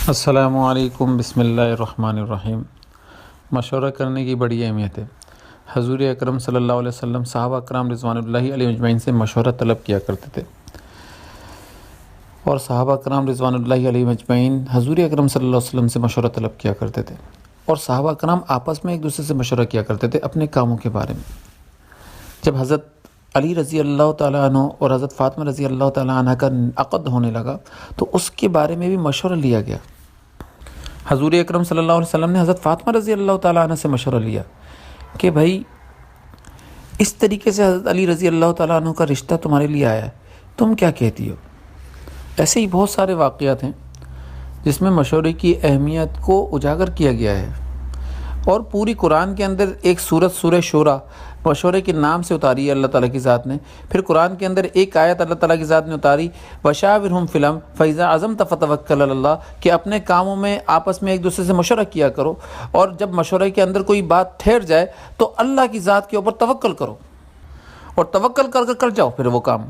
السلام علیکم، بسم اللہ الرحمن الرحیم۔ مشورہ کرنے کی بڑی اہمیت ہے۔ حضور اکرم صلی اللہ علیہ وسلم صحابہ کرام رضوان اللہ علیہ اجمعین سے مشورہ طلب کیا کرتے تھے، اور صحابہ کرام رضوان اللہ علیہ اجمعین حضور اکرم صلی اللہ علیہ وسلم سے مشورہ طلب کیا کرتے تھے، اور صحابہ کرام آپس میں ایک دوسرے سے مشورہ کیا کرتے تھے اپنے کاموں کے بارے میں۔ جب حضرت علی رضی اللہ تعالیٰ عنہ اور حضرت فاطمہ رضی اللہ تعالیٰ عنہ کا عقد ہونے لگا تو اس کے بارے میں بھی مشورہ لیا گیا۔ حضور اکرم صلی اللہ علیہ وسلم نے حضرت فاطمہ رضی اللہ تعالیٰ عنہ سے مشورہ لیا کہ بھائی اس طریقے سے حضرت علی رضی اللہ تعالیٰ عنہ کا رشتہ تمہارے لیے آیا ہے، تم کیا کہتی ہو؟ ایسے ہی بہت سارے واقعات ہیں جس میں مشورے کی اہمیت کو اجاگر کیا گیا ہے، اور پوری قرآن کے اندر ایک سورہ شورا مشورے کے نام سے اتاری ہے اللہ تعالیٰ کی ذات نے۔ پھر قرآن کے اندر ایک آیت اللہ تعالیٰ کی ذات نے اتاری، وَشَاوِرْهُمْ فِي الْأَمْرِ فَإِذَا عَزَمْتَ فَتَوَكَّلْ عَلَى اللَّهِ، کہ اپنے کاموں میں آپس میں ایک دوسرے سے مشورہ کیا کرو، اور جب مشورے کے اندر کوئی بات ٹھہر جائے تو اللہ کی ذات کے اوپر توکل کرو، اور توکل کر جاؤ پھر وہ کام۔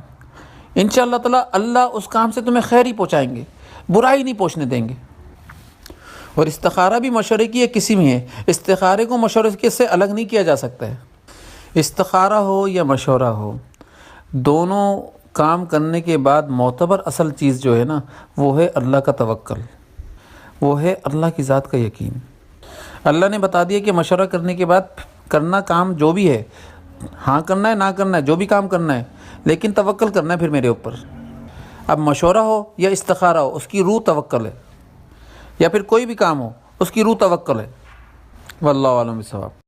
انشاءاللہ تعالیٰ اللہ اس کام سے تمہیں خیر ہی پہنچائیں گے، برائی نہیں پہنچنے دیں گے۔ اور استخارہ بھی مشورے کی ایک قسم ہی ہے، استخارے کو مشورے سے الگ نہیں کیا جا سکتا ہے۔ استخارہ ہو یا مشورہ ہو، دونوں کام کرنے کے بعد معتبر اصل چیز جو ہے نا، وہ ہے اللہ کا توکل، وہ ہے اللہ کی ذات کا یقین۔ اللہ نے بتا دیا کہ مشورہ کرنے کے بعد کرنا کام جو بھی ہے، ہاں کرنا ہے نہ کرنا ہے، جو بھی کام کرنا ہے، لیکن توکل کرنا ہے پھر میرے اوپر۔ اب مشورہ ہو یا استخارہ ہو، اس کی روح توکل ہے، یا پھر کوئی بھی کام ہو اس کی روح توکل ہے۔ واللہ اعلم بالصواب۔